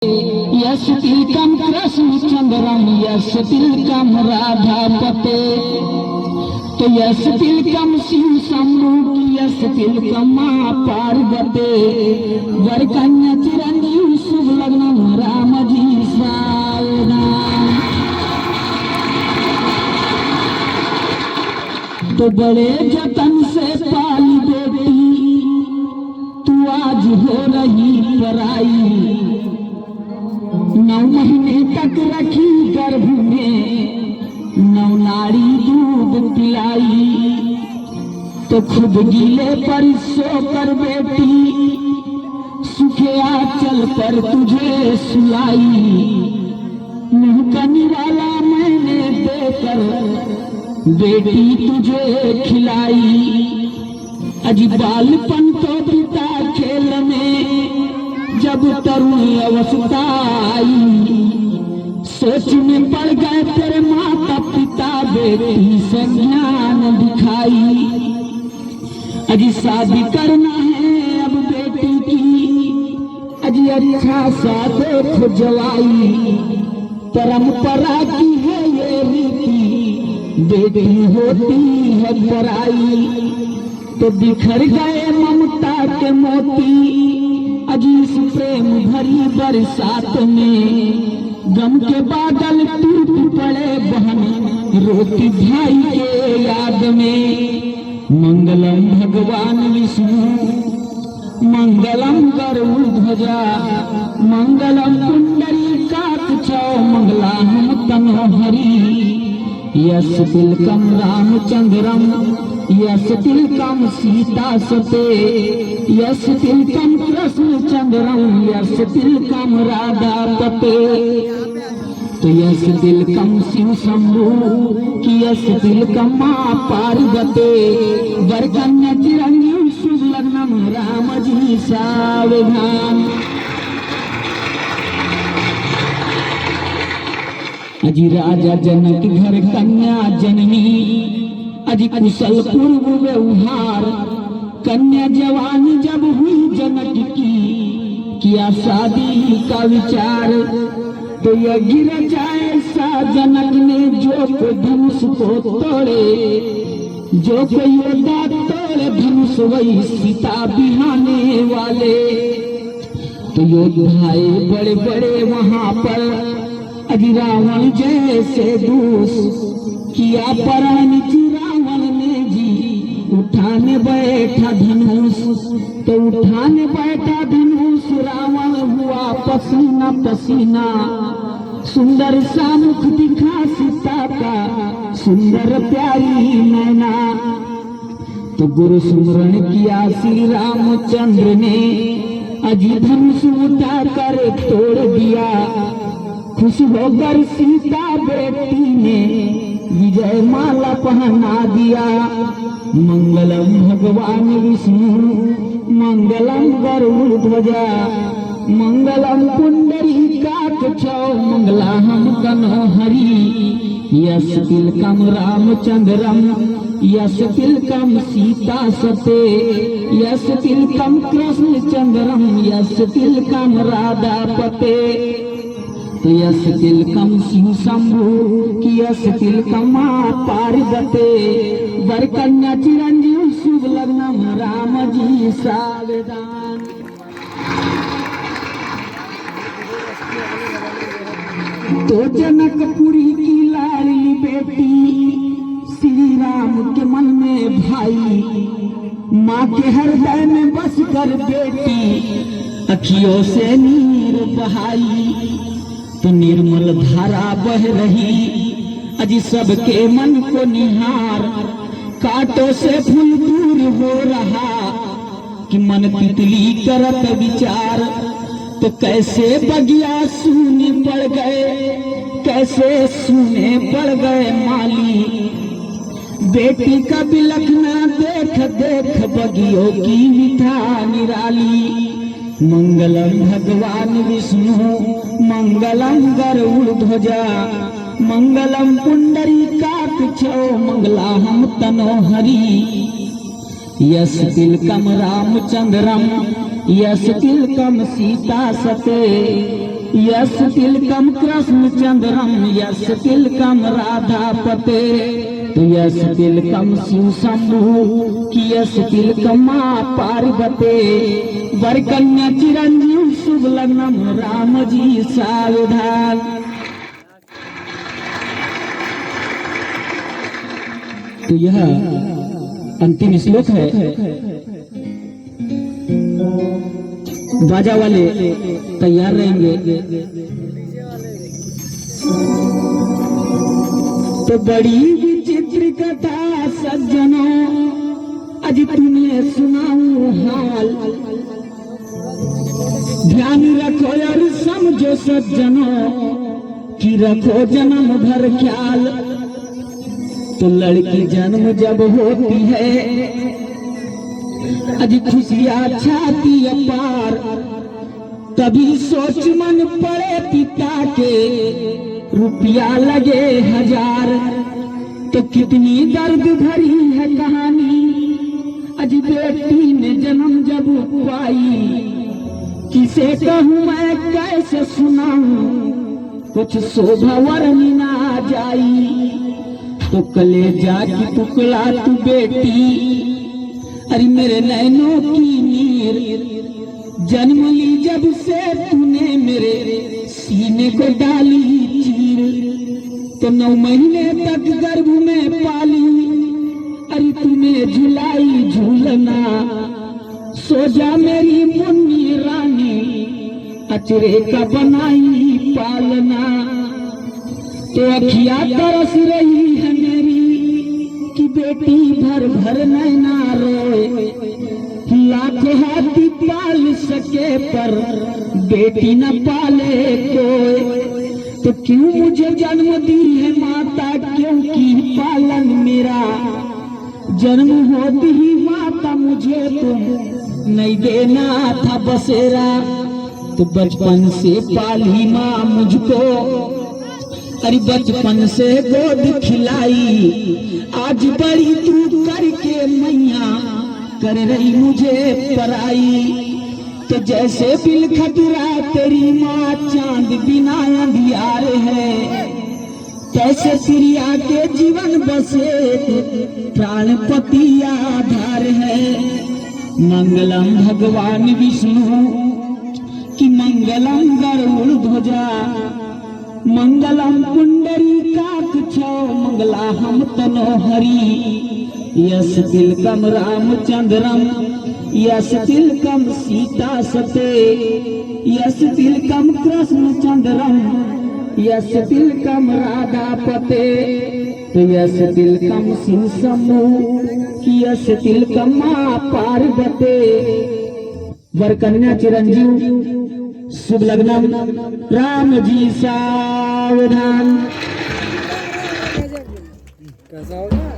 यश तिलकम कृष्ण चंद्रम यश तिलकम राधा पते। तो यश तिलकम शिव शंभु यश तिलकम माँ पार्वते। वर कन्या चिरंजीव शुभ लग्न राम जी सावधान। तो बड़े जतन से पाली बेटी तू आज हो रही पराई। 9 महीने तक रखी गर्भ में 9 नाड़ी दूध पिलाई। तो खुद गीले पर सोकर बेटी सूखे आंचल पर तुझे सुलाई। मुंह का निवाला मैंने देकर बेटी तुझे खिलाई। अजी बालपन तो पिता खेल में जब तरुण अवस्था आई। सोच में पड़ गए तेरे माता पिता बेटी से ज्ञान दिखाई। अजी शादी करना है अब बेटी की अजी अच्छा सा देखो जवाई। परंपरा की है ये रीति बेटी होती है पराई। तो बिखर गए ममता के मोती अजीस प्रेम भरी बरसात में। गम के बादल टूट पड़े बहन रोती भाई के याद में। मंगलम भगवान विष्णु मंगलम गरुड़ध्वजा मंगलम पुंडरीकाक्ष मंगलाहं तनोहरि। यश तिलकम रामचंद्रम यश तिलकम सीता सते। यश तिलकम कृष्ण चंद्रम यश तिलकम राधा पते। तो यश तिलकम शिव शंभु की यश तिलकम माँ पार्वते। वर कन्या चिरंजीव शुभ लग्नम राम जी सावधान। अजी राजा जनक घर कन्या जननी अजी कुशल पूर्व व्यवहार। कन्या जवानी जब हुई जनक की किया शादी का विचार। तो यह गिर जाए सा जनक ने जो को धनुष को तोड़े। जो कोई योद्धा तोड़े धनुष वही सीता बिहाने वाले। तो योद्धाए बड़े बड़े वहां पर अजी रावण जैसे दूस किया परिणित रावण ने जी उठाने बैठा धनुष। तो उठाने बैठा धनुष रावण हुआ पसीना पसीना। सुंदर सा मुख दिखा सीता का सुंदर प्यारी नैना। तो गुरु सुमरण किया श्री रामचंद्र ने अजी धनुष उठा कर तोड़ दिया। खुश होकर सीता बेटी ने विजय माला पहना दिया। मंगलम भगवान विष्णु मंगलम गरुड़ध्वजा मंगलम पुंडरीकाक्ष मंगलाहं तनोहरि। यश तिलकम रामचंद्रम यश तिलकम सीता सते। यश तिलकम कृष्ण चंद्रम यश तिलकम राधा पते। तो यश तिलकम शिव शंभु की यश तिलकम माँ पार्वते। वर कन्या चिरंजीव शुभ लग्नम राम जी सावधान। तो जनकपुरी की लाडली बेटी श्री राम के मन में भाई। माँ के हृदय में बस कर बेटी अखियों से नीर बहाई। तो निर्मल धारा बह रही अजी सबके मन को निहार। कांटों से फूल दूर हो रहा कि मन तितली करत विचार। तो कैसे बगिया सूने पड़ गए कैसे सूने पड़ गए माली। बेटी का बिलखना देख देख बगियों की मिठा निराली। मंगलम भगवान विष्णु मंगलम गरुड़ध्वजा मंगलम पुंडरीकाक्ष मंगलाहं तनोहरि। यश तिलकम रामचंद्रम यश तिलकम सीता सते। यस तिलकम कृष्ण चंद्रम यस तिलकम राधा पते यस तिलकम शिव शंभु की यस तिलकम माँ पार्वते वर कन्या चिरंजीव शुभ लग्नम राम जी सावधान। तो यह अंतिम श्लोक है। बाजा वाले तैयार रहेंगे। तो बड़ी विचित्र कथा सज्जनों आज तुम्हें सुनाऊं हाल, ध्यान रखो और समझो सज्जनों कि रखो जन्म भर ख्याल। तो लड़की जन्म जब होती है अज खुशियाँ छाती अपार, तभी सोच मन पड़े पिता के रुपया लगे 1000। तो कितनी दर्द भरी है कहानी अज बेटी ने जन्म जब पाई, किसे कहूँ मैं कैसे सुनाऊं कुछ शोभा वर्णि ना जाई। तो कलेजा की टुकड़ा तू बेटी अरे मेरे नैनों की नीर, जन्म ली जब से तूने मेरे सीने को डाली चीर। तो 9 महीने तक गर्भ में पाली अरे तुम्हें झुलाई झूलना, सो जा मेरी मुन्नी रानी अचरे का बनाई पालना। तो अखिया तरस रही है मेरी कि बेटी भर भर नैना रोए, लाख हाथी पाल सके पर बेटी न पाले कोई। तो क्यों मुझे जन्म दी है माता, क्योंकि पालन मेरा जन्म होती ही माता मुझे तुम नहीं देना था बसेरा। तो बचपन से पाली माँ मुझको अरे बचपन से गोद खिलाई, आज बड़ी तू करके मैया कर रही मुझे पराई। तो जैसे बिलखत रात तेरी माँ चांद बिना अंधियार है, तैसे सिरिया के जीवन बसे प्राणपति आधार है। मंगलम भगवान विष्णु की मंगलम गरुड़ ध्वजा, मंगलम पुंडरी काक्षौ मंगला हम तनो हरि। यस तिलकम रामचंद्रम यस तिलकम सीता सते, यस तिलकम कृष्ण चंद्रम यस तिलकम राधा पते। तो यस तिलकम शिव शंभु यस तिलकम माँ पार्वते वर कन्या चिरंजीव शुभ लग्नम राम जी सावधान। कैसा होगा?